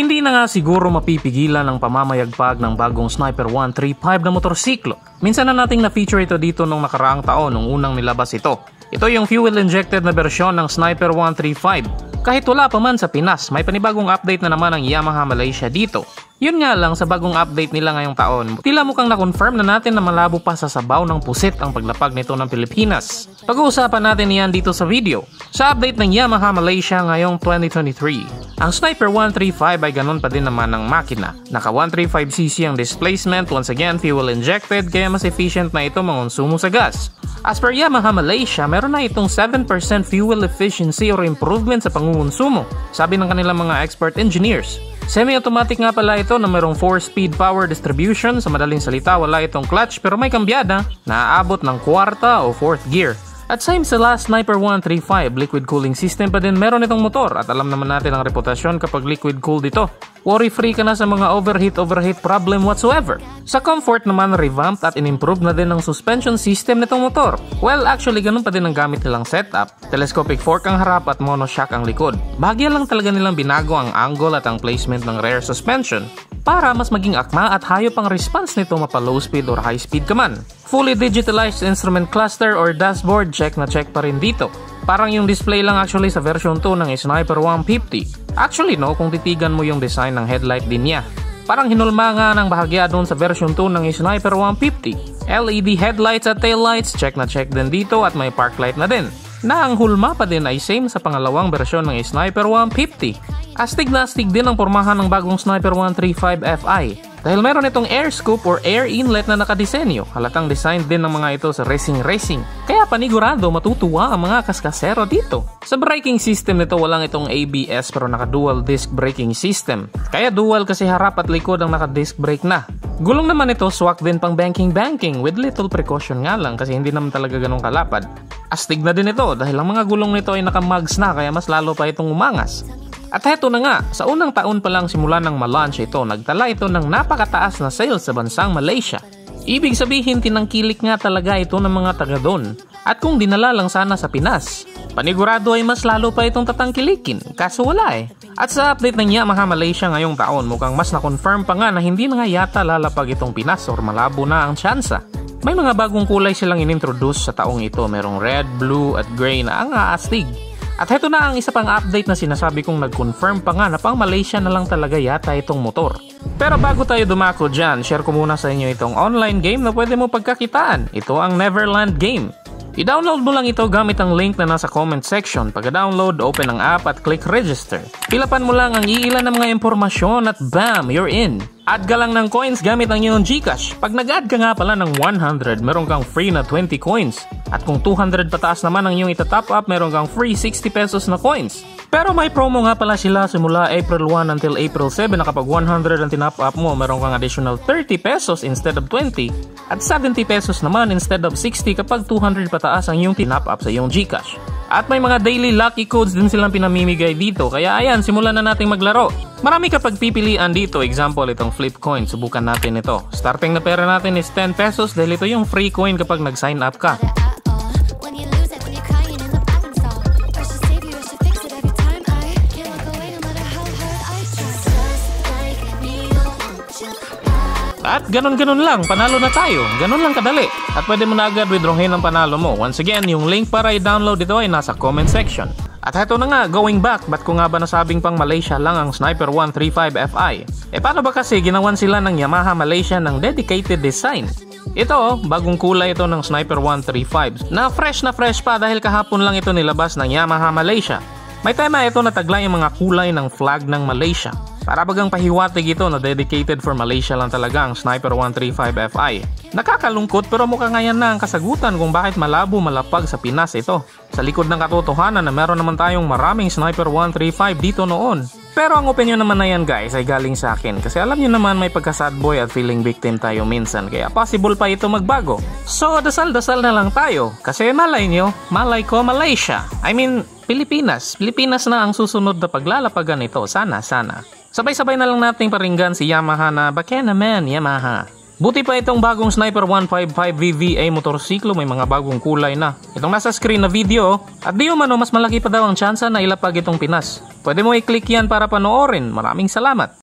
Hindi na nga siguro mapipigilan ang pamamayagpag ng bagong Sniper 135 na motorsiklo. Minsan na nating na-feature ito dito nung nakaraang taon nung unang nilabas ito. Ito yung fuel-injected na bersyon ng Sniper 135. Kahit wala pa man sa Pinas, may panibagong update na naman ang Yamaha Malaysia dito. Yun nga lang, sa bagong update nila ngayong taon, tila mukhang na-confirm na natin na malabo pa sa sabaw ng pusit ang paglapag nito ng Pilipinas. Pag-uusapan natin yan dito sa video. Sa update ng Yamaha Malaysia ngayong 2023, ang Sniper 135 ay ganun pa din naman ang makina. Naka 135cc ang displacement, once again fuel injected, kaya mas efficient na ito mangonsumo sa gas. As per Yamaha Malaysia, meron na itong 7% fuel efficiency or improvement sa pangungonsumo, sabi ng kanilang mga expert engineers. Semi-automatic nga pala ito na mayroong 4-speed power distribution. Sa madaling salita, wala itong clutch pero may kambyada na aabot ng kwarta o 4th gear. At same sa last Sniper 135, liquid cooling system pa din meron itong motor at alam naman natin ang reputasyon kapag liquid cooled ito. Worry-free ka na sa mga overheat problem whatsoever. Sa comfort naman, revamped at in-improve na din ang suspension system nitong motor. Well, actually ganun pa din ang gamit nilang setup. Telescopic fork ang harap at monoshock ang likod. Bahagya lang talaga nilang binago ang angle at ang placement ng rear suspension para mas maging akma at hayop ang response nito mapa low speed or high speed ka man. Fully digitalized instrument cluster or dashboard, check na check pa rin dito. Parang yung display lang actually sa version 2 ng Sniper 150. Actually no, kung titigan mo yung design ng headlight din niya. Parang hinulma nga ng bahagya doon sa version 2 ng Sniper 150. LED headlights at taillights, check na check din dito at may park light na din. Na ang hulma pa din ay same sa pangalawang bersyon ng Sniper 150. Astig na astig din ang pormahan ng bagong Sniper 135 Fi. Dahil meron itong air scoop or air inlet na nakadisenyo, halatang design din ng mga ito sa racing. Kaya panigurado matutuwa ang mga kaskasero dito. Sa braking system nito walang itong ABS pero naka dual disc braking system. Kaya dual kasi harap at likod ang naka disc brake na. Gulong naman ito, swak din pang banking with little precaution nga lang kasi hindi naman talaga ganun kalapad. Astig na din ito dahil ang mga gulong nito ay naka-mugs na kaya mas lalo pa itong umangas. At heto na nga, sa unang taon pa lang simula ng ma-launch ito, nagtala ito ng napakataas na sales sa bansang Malaysia. Ibig sabihin, tinangkilik nga talaga ito ng mga taga doon. At kung dinala lang sana sa Pinas, panigurado ay mas lalo pa itong tatangkilikin, kaso wala eh. At sa update ng Yamaha Malaysia ngayong taon, mukhang mas na-confirm pa nga na hindi na nga yata lalapag itong Pinas or malabo na ang tsansa. May mga bagong kulay silang inintroduce sa taong ito, merong red, blue at gray na ang aastig. At heto na ang isa pang update na sinasabi kong nag-confirm pa nga na pang Malaysia na lang talaga yata itong motor. Pero bago tayo dumako dyan, share ko muna sa inyo itong online game na pwede mo pagkakitaan. Ito ang Neverland Game. I-download mo lang ito gamit ang link na nasa comment section. Pagka-download, open ang app at click register. Pilapan mo lang ang iilan ng mga impormasyon at bam, you're in. Add ka lang ng coins gamit ang iyong GCash. Pag nag-add ka nga pala ng 100, meron kang free na 20 coins. At kung 200 pataas naman ang iyong itatop up, meron kang free 60 pesos na coins. Pero may promo nga pala sila simula April 1 until April 7 na kapag 100 ang tinop up mo, meron kang additional 30 pesos instead of 20. At 70 pesos naman instead of 60 kapag 200 pataas ang iyong tinop up sa iyong GCash. At may mga daily lucky codes din silang pinamimigay dito. Kaya ayan, simulan na nating maglaro. Marami kapag pipilian dito. Example, itong flip coin. Subukan natin ito. Starting na pera natin is 10 pesos dahil ito yung free coin kapag nag-sign up ka. At ganun-ganun lang, panalo na tayo. Ganun lang kadali. At pwede mo na agad withdrawin ang panalo mo. Once again, yung link para i-download ito ay nasa comment section. At heto na nga, going back, ba't ko nga ba nasabing pang Malaysia lang ang Sniper 135 Fi? Paano ba kasi ginawan sila ng Yamaha Malaysia ng dedicated design? Ito, bagong kulay ito ng Sniper 135 na fresh pa dahil kahapon lang ito nilabas ng Yamaha Malaysia. May tema ito na taglay ang mga kulay ng flag ng Malaysia. Para bagang pahiwatig ito na dedicated for Malaysia lang talaga ang Sniper 135 Fi. Nakakalungkot pero mukha ngayon na ang kasagutan kung bakit malabo malapag sa Pinas ito. Sa likod ng katotohanan na meron naman tayong maraming Sniper 135 dito noon. Pero ang opinion naman na yan guys ay galing sa akin kasi alam nyo naman may pagka-sad boy at feeling victim tayo minsan kaya possible pa ito magbago. So dasal-dasal na lang tayo kasi malay nyo, malay ko Malaysia. I mean Pilipinas na ang susunod na paglalapagan nito, sana. Sabay-sabay na lang nating paringgan si Yamaha na baka naman Yamaha. Buti pa itong bagong Sniper 155 VVA motorsiklo, may mga bagong kulay na. Itong nasa screen na video, at di umano mas malaki pa daw ang tsansa na ilapag itong Pinas. Pwede mo i-click yan para panoorin. Maraming salamat!